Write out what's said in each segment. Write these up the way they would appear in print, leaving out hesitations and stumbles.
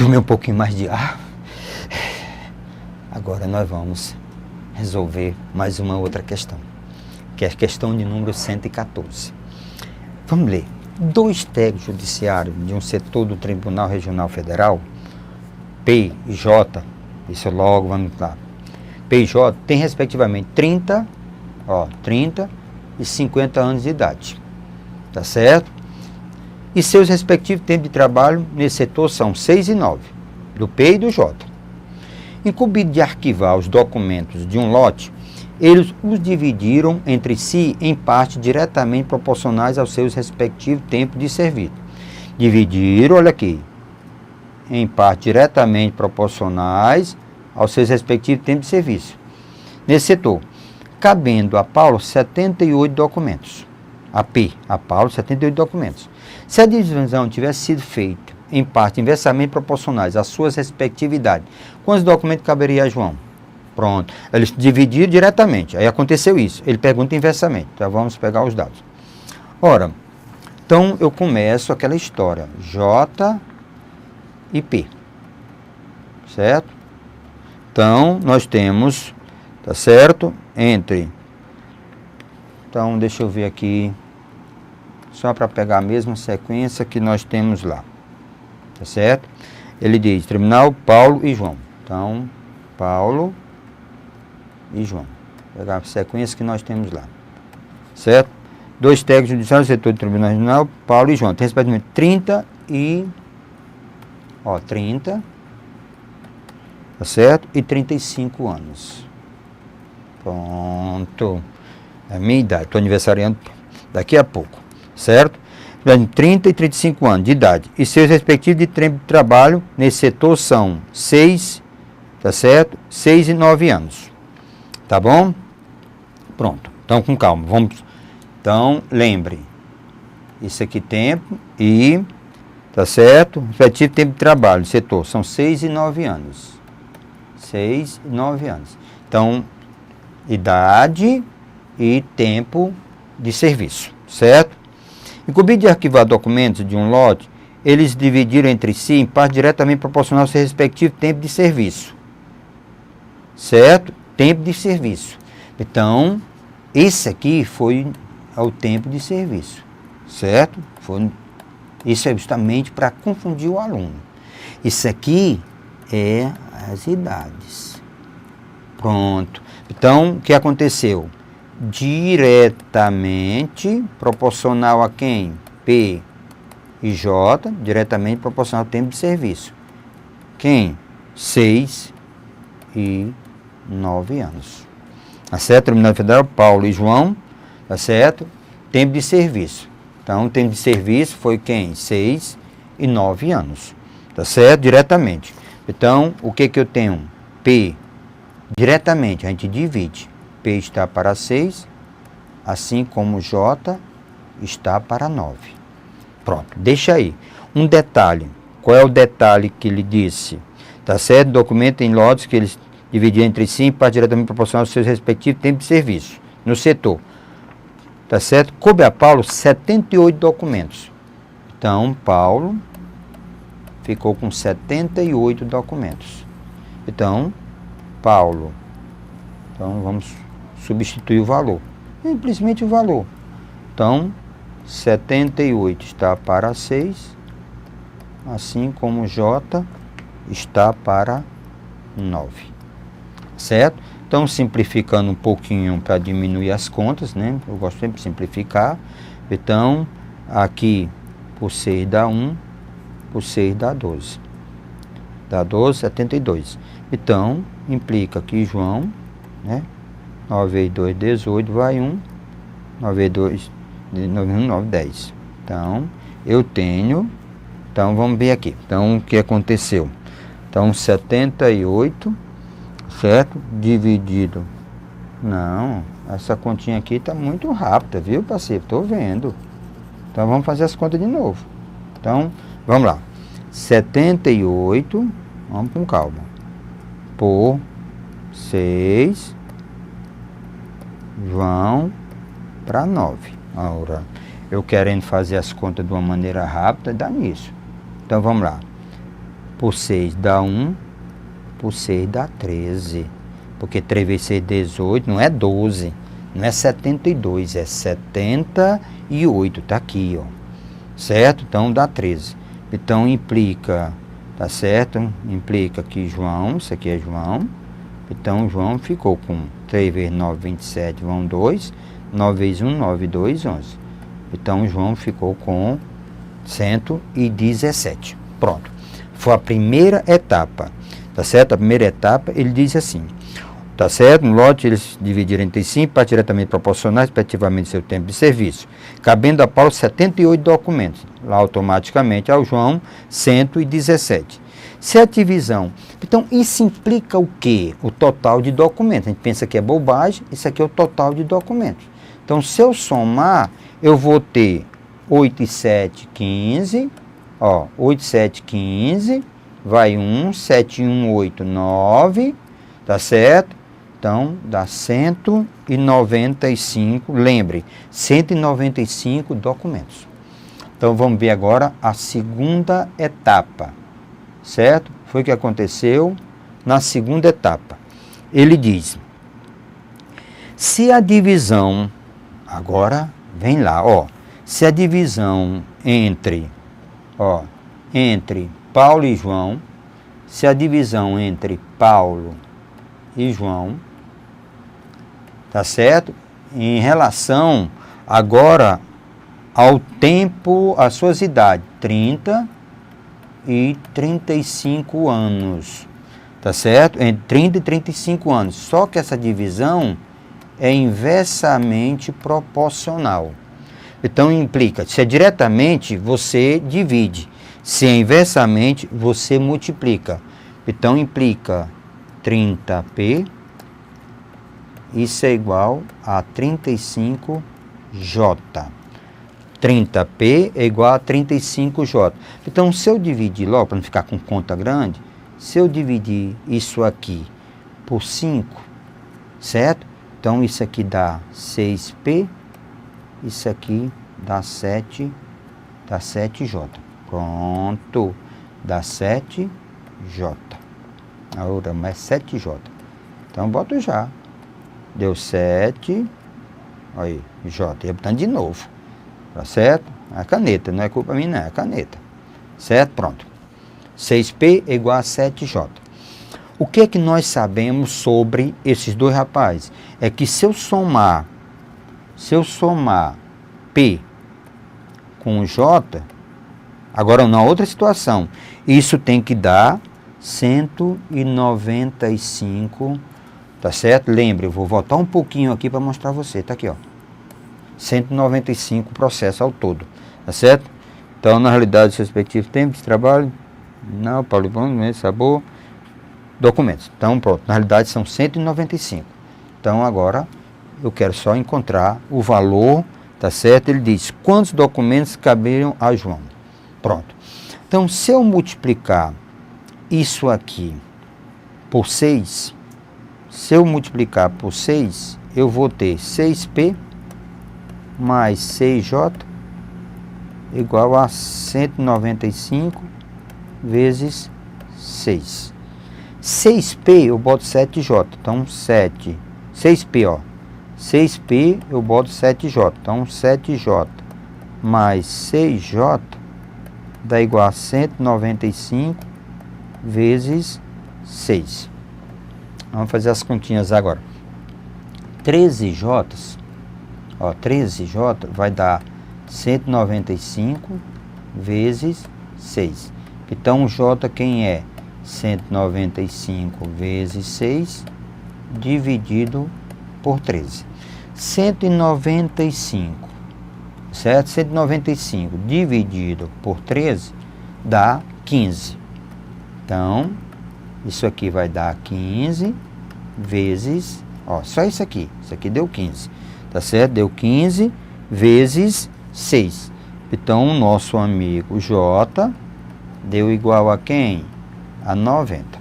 tomei um pouquinho mais de ar. Agora nós vamos resolver mais uma outra questão, que é a questão de número 114. Vamos ler. 2 técnicos judiciários de um setor do Tribunal Regional Federal, P e J, isso logo, vamos lá. P e J têm respectivamente 30 e 50 anos de idade, tá certo? E seus respectivos tempos de trabalho nesse setor são 6 e 9, do P e do J. Incumbido de arquivar os documentos de um lote, eles os dividiram entre si em partes diretamente proporcionais aos seus respectivos tempos de serviço. Dividiram, olha aqui, em partes diretamente proporcionais aos seus respectivos tempos de serviço. Nesse setor, cabendo a Paulo 78 documentos. A Paulo 78 documentos. Se a divisão tivesse sido feita em partes inversamente proporcionais às suas respectividades, quantos documentos caberia a João? Pronto, eles dividiram diretamente, aí aconteceu isso, ele pergunta inversamente, então vamos pegar os dados. Ora, então eu começo aquela história, J e P, certo? Então, nós temos, tá certo, então deixa eu ver aqui, só para pegar a mesma sequência que nós temos lá, tá certo? Ele diz, tribunal, Paulo e João, então, Paulo e João. Vou pegar a sequência que nós temos lá. Certo? 2 técnicos judiciários do setor do Tribunal Regional, Paulo e João. Tem respectivamente 30, tá certo? E 35 anos. Pronto. É a minha idade. Estou aniversariando daqui a pouco. Certo? 30 e 35 anos de idade. E seus respectivos de tempo de trabalho nesse setor são 6, tá certo? 6 e 9 anos. Tá bom? Pronto. Então, com calma. Vamos. Então, lembre. Isso aqui tempo e, tá certo? Respectivo tempo de trabalho, setor, são 6 e 9 anos. 6 e 9 anos. Então, idade e tempo de serviço, certo? Incumbido de arquivar documentos de um lote, eles dividiram entre si em parte diretamente proporcional ao seu respectivo tempo de serviço. Certo? Tempo de serviço. Então, esse aqui foi o tempo de serviço, certo? Isso é justamente para confundir o aluno. Isso aqui é as idades. Pronto. Então, o que aconteceu? Diretamente proporcional a quem? P e J, diretamente proporcional ao tempo de serviço. Quem? 6 e 9 anos. Tá certo? Tribunal Federal, Paulo e João, tá certo? Tempo de serviço. Então, o tempo de serviço foi quem? 6 e 9 anos. Tá certo? Diretamente. Então, o que eu tenho? P. Diretamente, a gente divide. P está para 6, assim como J está para 9. Pronto, deixa aí. Um detalhe. Qual é o detalhe que ele disse? Tá certo? Documento em lotes que eles dividiram entre si para diretamente proporcionar aos seus respectivos tempos de serviço no setor. Tá certo? Coube a Paulo 78 documentos. Então, Paulo ficou com 78 documentos. Então, Paulo. Então, vamos substituir o valor. Simplesmente o valor. Então, 78 está para 6, assim como J está para 9. Certo? Então, simplificando um pouquinho para diminuir as contas, né? Eu gosto sempre de simplificar. Então, aqui, por 6 dá 1, por 6 dá 12. Dá 12, 72. Então, implica que João, né? 9 vezes 2, 18, vai 1. 9 vezes 2, 9, 10. Então, eu tenho... Então, vamos ver aqui. Então, o que aconteceu? Então, 78... certo? Dividido. Não, essa continha aqui está muito rápida, viu, parceiro? Estou vendo. Então, vamos fazer as contas de novo. Então, vamos lá. 78, vamos com calma. Por 6, vão para 9. Agora, eu querendo fazer as contas de uma maneira rápida, dá nisso. Então, vamos lá. por 6 dá 1, por 6 dá 13. Porque 3 vezes 6 é 18, não é 12, não é 72, é 78, tá aqui, ó. Certo? Então dá 13. Então implica, tá certo? Implica que João, isso aqui é João. Então João ficou com 3 vezes 9, 27, vão 2. 9 vezes 1, 9, 2, 11. Então João ficou com 117. Pronto. Foi a primeira etapa. Tá certo? A primeira etapa, ele diz assim. Tá certo? No lote eles dividiram entre si, para diretamente proporcionais, respectivamente, seu tempo de serviço. Cabendo a Paulo 78 documentos. Lá automaticamente ao João 117. Se a divisão. Então, isso implica o quê? O total de documentos. A gente pensa que é bobagem, isso aqui é o total de documentos. Então, se eu somar, eu vou ter 8 e 7, 15. Ó, 8 e 7, 15. Vai 1, 7 e 1, 8, 9. Tá certo? Então, dá 195. Lembre, 195 documentos. Então, vamos ver agora a segunda etapa. Certo? Foi o que aconteceu na segunda etapa. Ele diz, se a divisão, agora vem lá, ó, se a divisão entre Paulo e João, se a divisão entre Paulo e João, tá certo? Em relação agora ao tempo, às suas idades, 30 e 35 anos, tá certo? Entre 30 e 35 anos. Só que essa divisão é inversamente proporcional. Então implica, se é diretamente, você divide. Se é inversamente, você multiplica. Então implica 30p, isso é igual a 35j. 30p é igual a 35j. Então, se eu dividir logo, para não ficar com conta grande, se eu dividir isso aqui por 5, certo? Então, isso aqui dá 6p, isso aqui dá 7, dá 7j. Pronto, dá 7j. Agora, mais 7j. Então, boto já. Deu 7, aí, j. E botando de novo. Tá certo? A caneta, não é culpa minha, não, é a caneta. Certo? Pronto. 6p é igual a 7j. O que é que nós sabemos sobre esses dois rapazes? É que se eu somar p com j, agora na outra situação, isso tem que dar 195, tá certo? Lembre, eu vou voltar um pouquinho aqui para mostrar a você, tá aqui, ó. 195 processos ao todo, tá certo? Então, na realidade, seu respectivo tempo de trabalho, não, Paulo, sabor, documentos. Então, pronto, na realidade são 195. Então, agora, eu quero só encontrar o valor, tá certo? Ele diz, quantos documentos caberam a João? Pronto. Então, se eu multiplicar isso aqui por 6, se eu multiplicar por 6, eu vou ter 6p mais 6j igual a 195 vezes 6. 6p eu boto 7j, então 6p, ó. 6p eu boto 7j, então 7j mais 6j dá igual a 195 vezes 6. Vamos fazer as continhas agora. 13j, ó, 13j vai dar 195 vezes 6. Então, j quem é? 195 vezes 6 dividido por 13. 195, certo? 195 dividido por 13 dá 15. Então, isso aqui vai dar 15 vezes, ó, só isso aqui deu 15, tá certo? Deu 15 vezes 6. Então, o nosso amigo J deu igual a quem? A 90.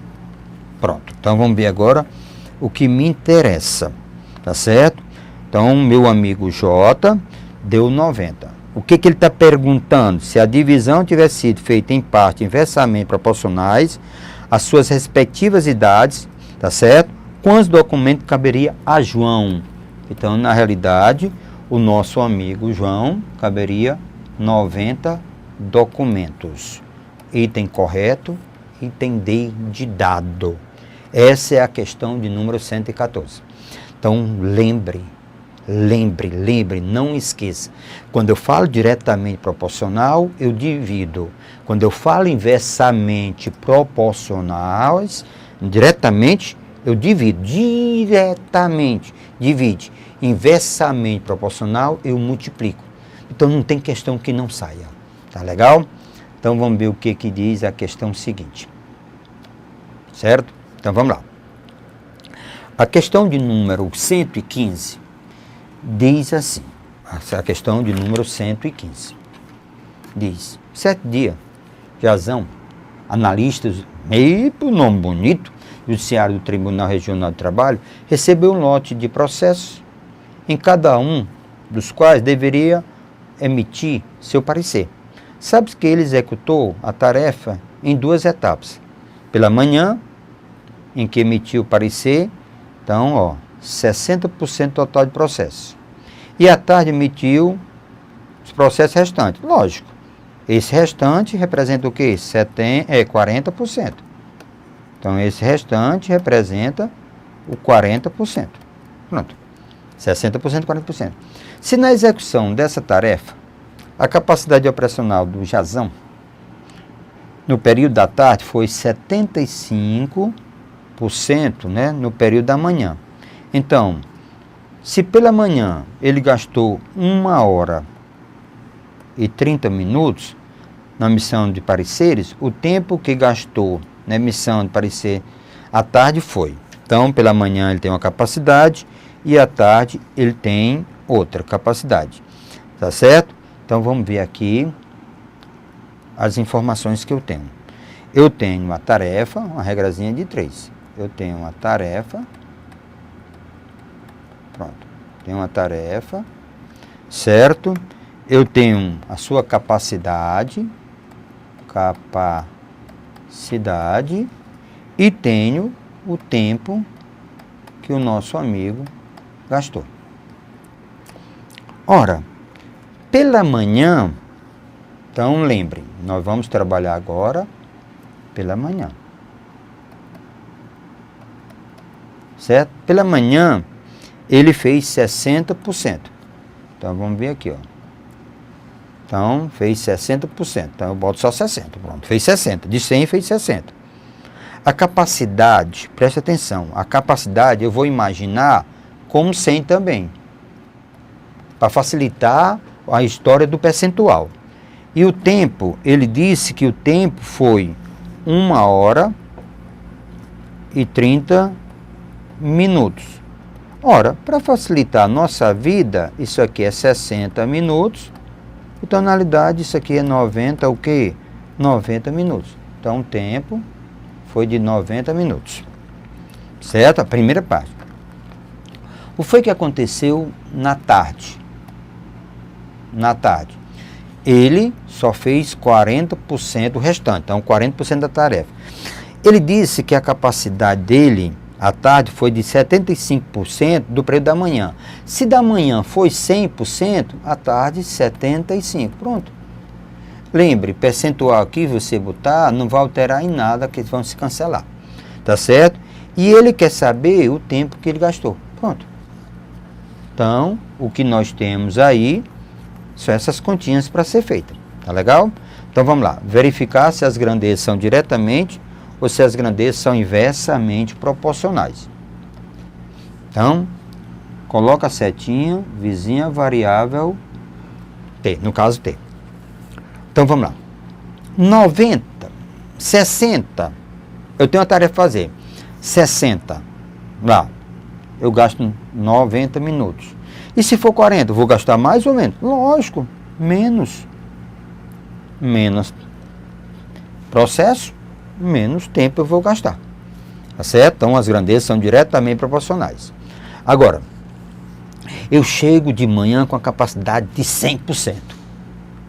Pronto. Então, vamos ver agora o que me interessa, tá certo? Então, meu amigo J deu 90. o que ele está perguntando? Se a divisão tivesse sido feita em partes inversamente proporcionais às suas respectivas idades, tá certo? Quantos documentos caberia a João? Então, na realidade, o nosso amigo João caberia 90 documentos. Item correto, item D de dado. Essa é a questão de número 114. Então, lembre, não esqueça. Quando eu falo diretamente proporcional, eu divido. Quando eu falo inversamente proporcionais, diretamente, eu divido. Divide. Inversamente proporcional, eu multiplico. Então, não tem questão que não saia. Tá legal? Então, vamos ver o que diz a questão seguinte. Certo? Então, vamos lá. A questão de número 115 diz assim, a questão de número 115, diz, certo dia, Jazão, analistas, meio por nome bonito, judiciário do Tribunal Regional do Trabalho, recebeu um lote de processos, em cada um dos quais deveria emitir seu parecer. Sabe que ele executou a tarefa em 2 etapas. Pela manhã, em que emitiu o parecer, então, 60% total de processos. E à tarde emitiu os processos restantes. Lógico, esse restante representa o quê? 40%. Então, esse restante representa o 40%. Pronto. 60%, 40%. Se na execução dessa tarefa, a capacidade operacional do Jazão, no período da tarde, foi 75%, né, no período da manhã. Então, se pela manhã ele gastou 1 hora e 30 minutos na emissão de pareceres, o tempo que gastou na emissão de parecer à tarde foi. Então, pela manhã ele tem uma capacidade e à tarde ele tem outra capacidade. Tá certo? Então, vamos ver aqui as informações que eu tenho. Eu tenho uma tarefa, uma regrazinha de 3. Eu tenho uma tarefa, pronto, tenho uma tarefa, certo? Eu tenho a sua capacidade, e tenho o tempo que o nosso amigo gastou. Ora, pela manhã, então lembrem, nós vamos trabalhar agora pela manhã. Certo? Pela manhã, ele fez 60%. Então, vamos ver aqui, ó. Então, fez 60%. Então, eu boto só 60%. Pronto, fez 60%. De 100, fez 60%. A capacidade, preste atenção, a capacidade eu vou imaginar como 100 também. Para facilitar a história do percentual. E o tempo, ele disse que o tempo foi 1 hora e 30 minutos. Ora, para facilitar a nossa vida, isso aqui é 60 minutos. Então, na realidade, isso aqui é 90, o quê? 90 minutos. Então, o tempo foi de 90 minutos. Certo? A primeira parte. O que foi que aconteceu na tarde? Na tarde. Ele só fez 40% restante. Então, 40% da tarefa. Ele disse que a capacidade dele à tarde foi de 75% do período da manhã. Se da manhã foi 100%, à tarde 75%. Pronto. Lembre, percentual que você botar não vai alterar em nada, que eles vão se cancelar. Tá certo? E ele quer saber o tempo que ele gastou. Pronto. Então, o que nós temos aí são essas continhas para ser feitas. Tá legal? Então, vamos lá. Verificar se as grandezas são diretamente ou se as grandezas são inversamente proporcionais. Então, coloca a setinha, vizinha variável T, no caso T. Então, vamos lá. 90, 60, eu tenho uma tarefa a fazer. 60, lá, eu gasto 90 minutos. E se for 40, eu vou gastar mais ou menos? Lógico, menos. Menos processo, menos tempo eu vou gastar. Tá certo? Então, as grandezas são diretamente proporcionais. Agora, eu chego de manhã com a capacidade de 100%.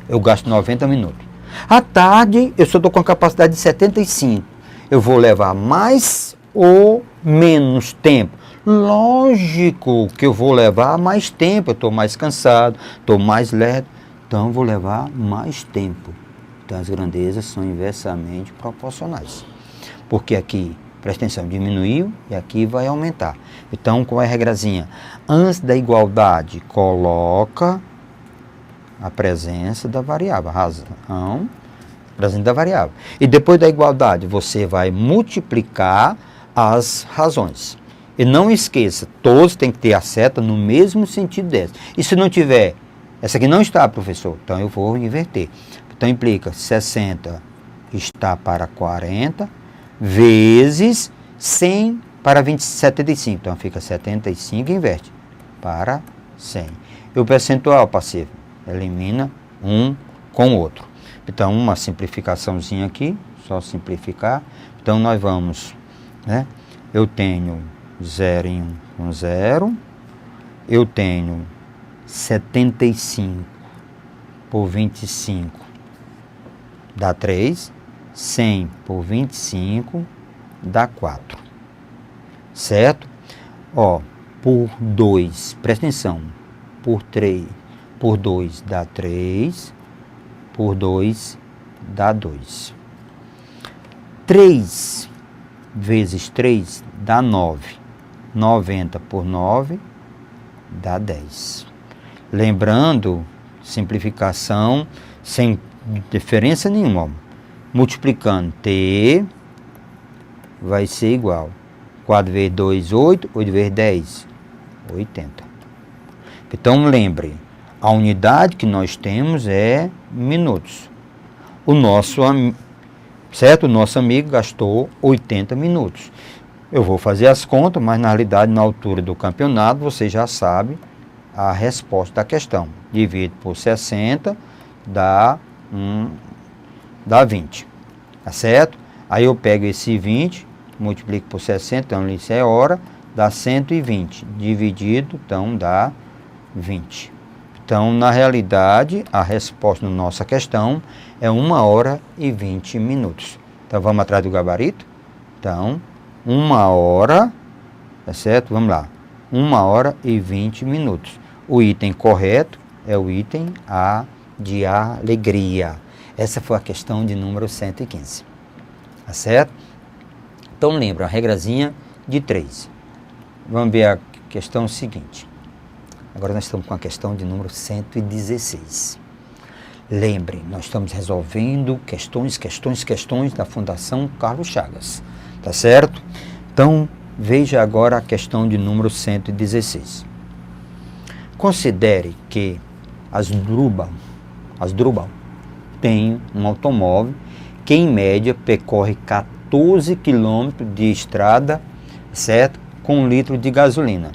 eu gasto 90 minutos. À tarde, eu só estou com a capacidade de 75. Eu vou levar mais ou menos tempo? Lógico que eu vou levar mais tempo, eu estou mais cansado, estou mais lerdo, então eu vou levar mais tempo. Então as grandezas são inversamente proporcionais. Porque aqui, presta atenção, diminuiu e aqui vai aumentar. Então, qual é a regrazinha? Antes da igualdade, coloca a presença da variável, razão, presença da variável. E depois da igualdade, você vai multiplicar as razões. E não esqueça, todos têm que ter a seta no mesmo sentido dessa. E se não tiver, essa aqui não está, professor, então eu vou inverter. Então implica 60 está para 40, vezes 100 para 75. Então fica 75, inverte, para 100. E o percentual, parceiro, elimina um com o outro. Então uma simplificaçãozinha aqui, só simplificar. Então nós vamos, né? Eu tenho 0 em 1 com 0. Eu tenho 75 por 25 dá 3. 100 por 25 dá 4. Certo? Ó, por 2, presta atenção. Por 3, por 2 dá 3. Por 2 dá 2. 3 vezes 3 dá 9. 90 por 9 dá 10. Lembrando, simplificação sem diferença nenhuma. Multiplicando, T vai ser igual. 4 vezes 2, 8. 8 vezes 10, 80. Então, lembre, a unidade que nós temos é minutos. O nosso, certo? O nosso amigo gastou 80 minutos. Eu vou fazer as contas, mas na realidade, na altura do campeonato, você já sabe a resposta da questão. Divide por 60, dá 20. Tá certo? Aí eu pego esse 20, multiplico por 60, então isso é hora, dá 120. Dividido, então dá 20. Então, na realidade, a resposta na nossa questão é 1 hora e 20 minutos. Então, vamos atrás do gabarito? Então, 1 hora, tá certo? Vamos lá. 1 hora e 20 minutos. O item correto é o item A de alegria. Essa foi a questão de número 115. Tá certo? Então, lembra, a regrazinha de 3. Vamos ver a questão seguinte. Agora nós estamos com a questão de número 116. Lembre, nós estamos resolvendo questões da Fundação Carlos Chagas. Tá certo? Então, veja agora a questão de número 116. Considere que Asdrubal tem um automóvel que, em média, percorre 14 quilômetros de estrada, certo? Com 1 litro de gasolina.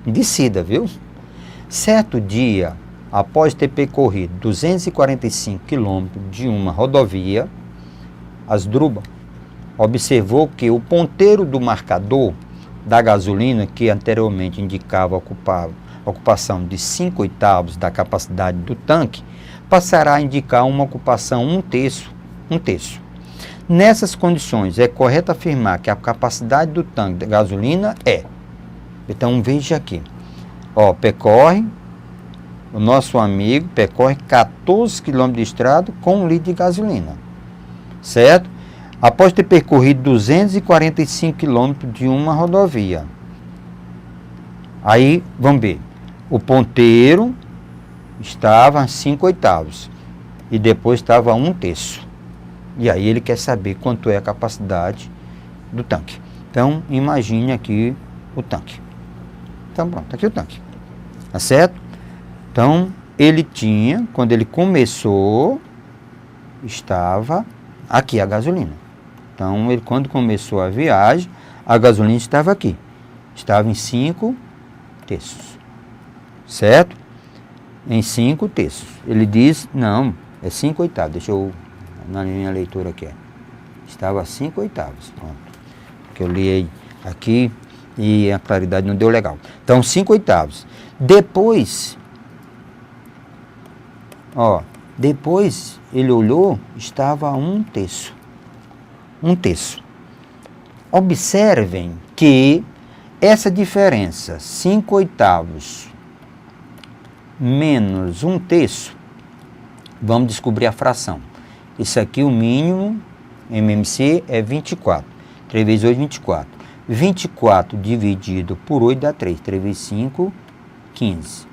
Descida, viu? Certo dia, após ter percorrido 245 quilômetros de uma rodovia, Asdrubal observou que o ponteiro do marcador da gasolina, que anteriormente indicava a ocupação de 5/8 da capacidade do tanque, passará a indicar uma ocupação 1/3. Nessas condições, é correto afirmar que a capacidade do tanque de gasolina é... Então, veja aqui. Ó, o nosso amigo percorre 14 km de estrada com 1 litro de gasolina. Certo? Após ter percorrido 245 km de uma rodovia. Aí, vamos ver. O ponteiro estava a 5/8 e depois estava a 1/3. E aí ele quer saber quanto é a capacidade do tanque. Então, imagine aqui o tanque. Então, pronto, aqui o tanque. Tá certo? Então, ele tinha, quando ele começou, estava aqui a gasolina. Então, ele, quando começou a viagem, a gasolina estava aqui. Estava em 5/3. Certo? Em 5/3. Ele diz, não, é 5/8. Deixa eu, na minha leitura aqui. Estava a 5/8. Pronto. Porque eu li aqui e a claridade não deu legal. Então, 5/8. Depois, ó, Depois ele olhou, estava 1/3. 1/3. Observem que essa diferença, 5/8 menos 1/3, vamos descobrir a fração. Isso aqui, o mínimo, MMC, é 24. 3 vezes 8, 24. 24 dividido por 8 dá 3. 3 vezes 5, 15.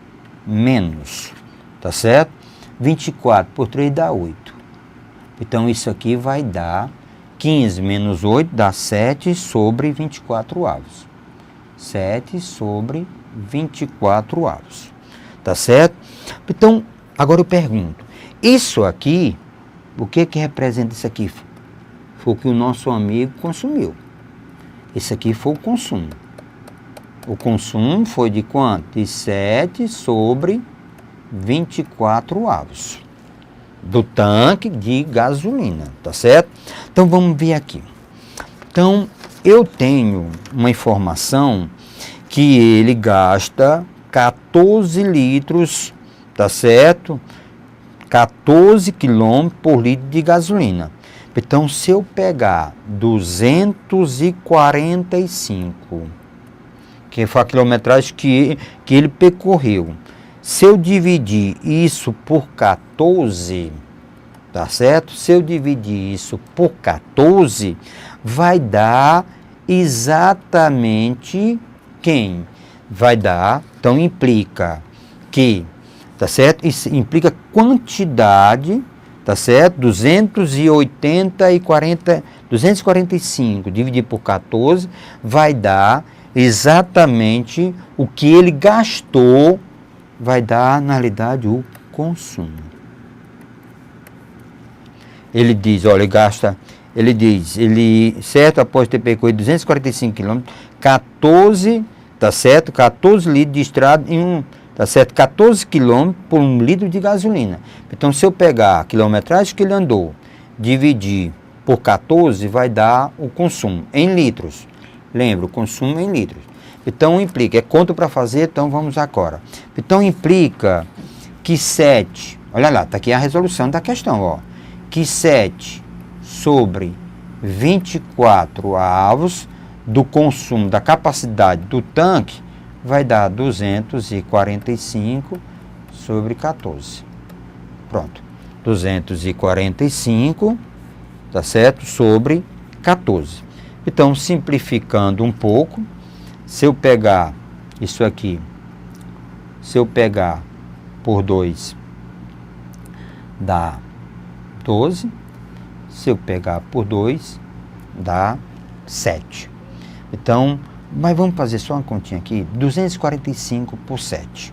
Menos, tá certo? 24 por 3 dá 8. Então, isso aqui vai dar 15 menos 8 dá 7 sobre 24 avos. 7 sobre 24 avos. Tá certo? Então, agora eu pergunto. Isso aqui, o que representa isso aqui? Foi o que o nosso amigo consumiu. Isso aqui foi o consumo. O consumo foi de quanto? De 7 sobre 24 avos. Do tanque de gasolina, tá certo? Então, vamos ver aqui. Então, eu tenho uma informação que ele gasta 14 litros, tá certo? 14 quilômetros por litro de gasolina. Então, se eu pegar 245, que foi a quilometragem que ele percorreu, se eu dividir isso por 14, tá certo? Se eu dividir isso por 14, vai dar exatamente quem? Vai dar, então implica que, tá certo? Isso implica quantidade, tá certo? 245 dividido por 14 vai dar exatamente o que ele gastou, vai dar, na realidade, o consumo. Ele diz, olha, ele certo, após ter percorrido 245 km, 14, tá certo? 14 litros de estrada em tá certo? 14 km por 1 litro de gasolina. Então, se eu pegar a quilometragem que ele andou, dividir por 14, vai dar o consumo em litros. Lembra, o consumo em litros. Então, implica, é conta para fazer, então vamos agora. Então, implica que 7, olha lá, está aqui a resolução da questão, ó. Que 7 sobre 24 avos do consumo, da capacidade do tanque, vai dar 245 sobre 14. Pronto. 245, tá certo? Sobre 14. Então, simplificando um pouco, se eu pegar isso aqui, se eu pegar por 2, dá 12. Se eu pegar por 2, dá 7. Então, mas vamos fazer só uma continha aqui, 245 por 7.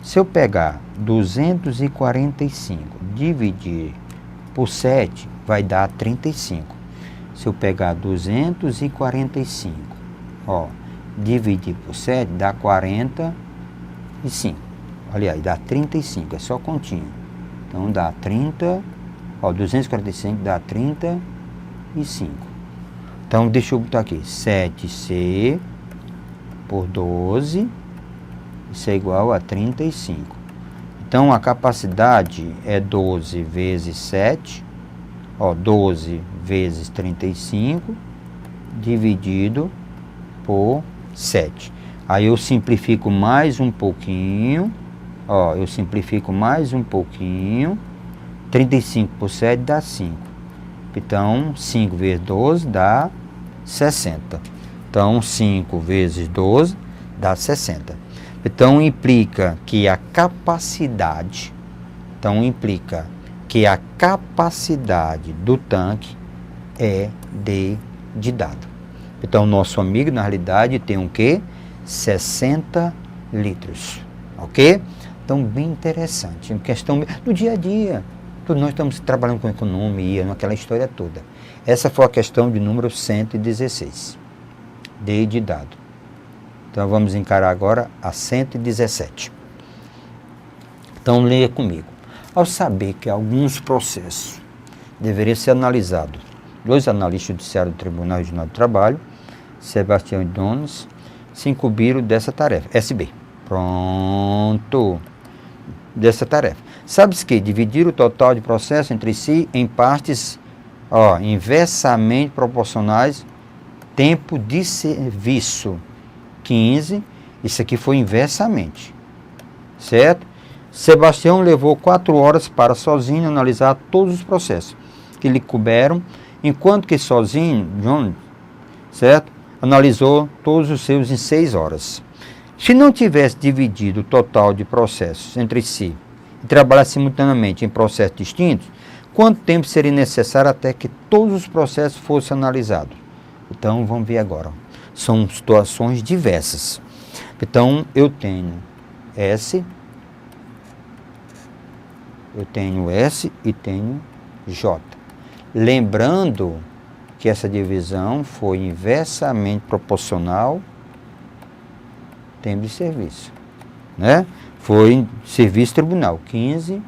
Se eu pegar 245 dividir por 7, vai dar 35. Se eu pegar 245, ó, dividir por 7, dá 45. Olha aí, dá 35, é só continha. Então, dá 30, ó, 245 dá 35. Então, deixa eu botar aqui, 7C por 12, isso é igual a 35. Então, a capacidade é 12 vezes 7, ó, 12 vezes 35, dividido por 7. Aí eu simplifico mais um pouquinho, ó, 35 por 7 dá 5. Então, 5 vezes 12 dá 60. Então, 5 vezes 12 dá 60. Então, implica que a capacidade, do tanque é D de dado. Então, nosso amigo, na realidade, tem um quê? 60 litros. Ok? Então, bem interessante. Em questão do dia a dia. Nós estamos trabalhando com economia, naquela história toda. Essa foi a questão de número 116. D de dado. Então, vamos encarar agora a 117. Então, leia comigo. Ao saber que alguns processos deveriam ser analisados, 2 analistas judiciários do Tribunal Regional do Trabalho, Sebastião e Donos, se incumbiram dessa tarefa. SB. Pronto. Dessa tarefa. Sabe-se que dividir o total de processo entre si em partes inversamente proporcionais, tempo de serviço, 15, isso aqui foi inversamente, certo? Sebastião levou 4 horas para sozinho analisar todos os processos que lhe couberam, enquanto que sozinho, John, certo? Analisou todos os seus em 6 horas. Se não tivesse dividido o total de processos entre si e trabalhasse simultaneamente em processos distintos, quanto tempo seria necessário até que todos os processos fossem analisados? Então, vamos ver agora. São situações diversas. Então, eu tenho S e tenho J. Lembrando que essa divisão foi inversamente proporcional tempo de serviço, né? Foi serviço tribunal, 15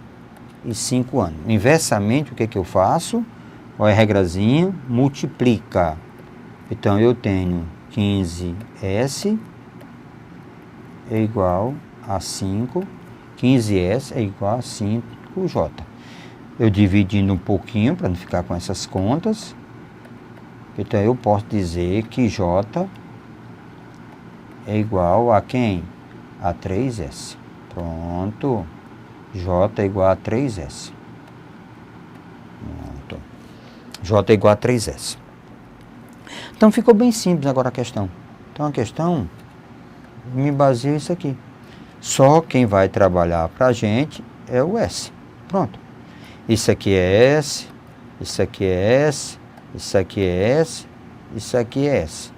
e 5 anos. Inversamente, o que é que eu faço? Olha a regrazinha, multiplica. Então, eu tenho 15S é igual a 5, 15S é igual a 5J. Eu dividindo um pouquinho, para não ficar com essas contas, então eu posso dizer que J é igual a quem? A 3S. Pronto. J é igual a 3S. Pronto. J é igual a 3S. Então ficou bem simples agora a questão. Então a questão me baseia isso aqui. Só quem vai trabalhar para a gente é o S. Pronto. Isso aqui é S, isso aqui é S, isso aqui é S, isso aqui é S.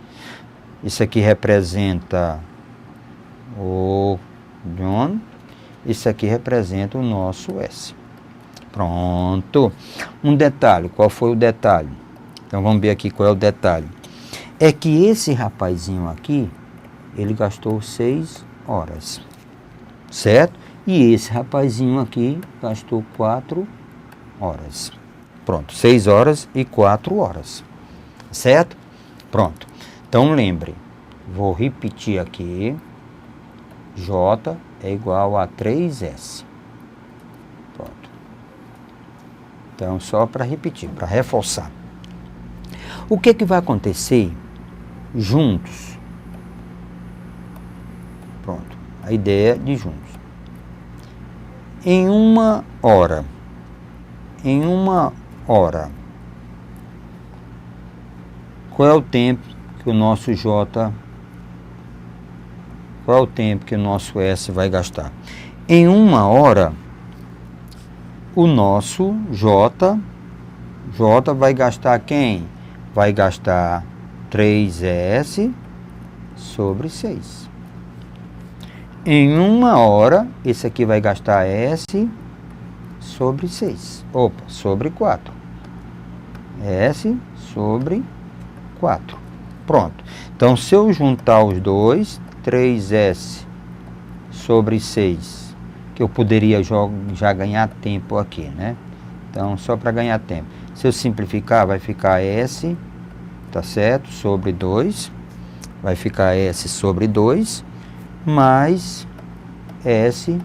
Isso aqui representa o John, isso aqui representa o nosso S. Pronto. Um detalhe, qual foi o detalhe? Então vamos ver aqui qual é o detalhe. É que esse rapazinho aqui, ele gastou 6 horas, certo? E esse rapazinho aqui gastou 4 horas. Pronto, 6 horas e 4 horas, certo? Pronto. Então lembre, vou repetir aqui, J é igual a 3S. Pronto. Então só para repetir, para reforçar. O que vai acontecer juntos? Pronto, a ideia de juntos. Em uma hora, qual é o tempo que o nosso J, qual é o tempo que o nosso S vai gastar? Em uma hora, o nosso J vai gastar quem? Vai gastar 3S sobre 6. Em uma hora, esse aqui vai gastar S sobre 6. Opa, sobre 4. S sobre 4. Pronto. Então, se eu juntar os dois, 3S sobre 6, que eu poderia já ganhar tempo aqui, né? Então, só para ganhar tempo. Se eu simplificar, vai ficar S, tá certo? Sobre 2. Vai ficar S sobre 2, mais S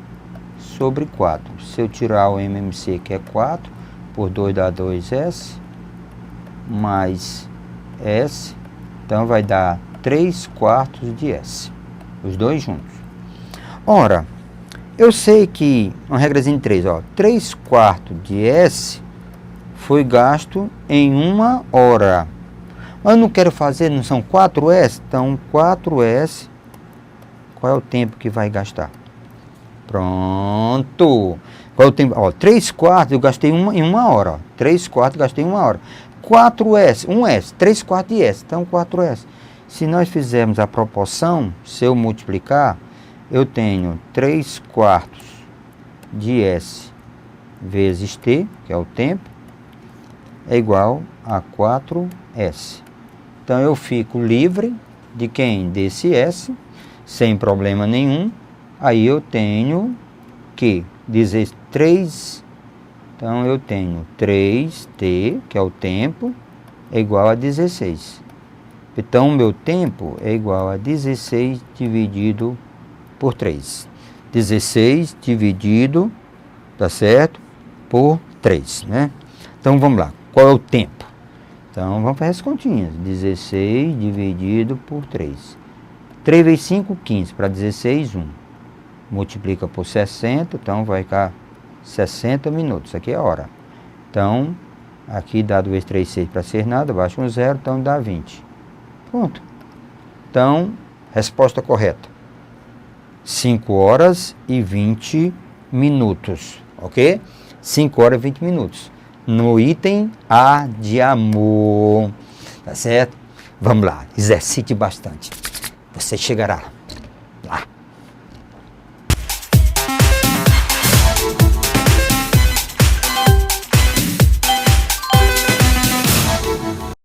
sobre 4. Se eu tirar o MMC, que é 4, por 2 dá 2S, mais S, então vai dar 3/4 de S, os dois juntos. Ora, eu sei que, uma regrazinha de 3, 3/4 de S foi gasto em uma hora. Mas eu não quero fazer, não são 4S? Então, 4S, qual é o tempo que vai gastar? Pronto. Qual é o tempo? 3/4 eu gastei em uma hora. 3/4 gastei em uma hora. 4S, 1S, 3/4 de S, então 4S. Se nós fizermos a proporção, se eu multiplicar, eu tenho 3/4 de S vezes T, que é o tempo, é igual a 4S. Então eu fico livre de quem? Desse S, sem problema nenhum. Aí eu tenho que dizer 3, então eu tenho 3T, que é o tempo, é igual a 16. Então o meu tempo é igual a 16 dividido por 3. 16 dividido tá certo? Por 3, né? Então, vamos lá. Qual é o tempo? Então, vamos fazer as continhas. 16 dividido por 3. 3 vezes 5, 15. Para 16, 1. Multiplica por 60, então vai ficar 60 minutos. Aqui é a hora. Então, aqui dá 2 vezes 3, 6 para ser nada. Baixa um 0, então dá 20. Pronto. Então, resposta correta. 5 horas e 20 minutos. Ok? 5 horas e 20 minutos. No item A de amor. Tá certo? Vamos lá. Exercite bastante. Você chegará.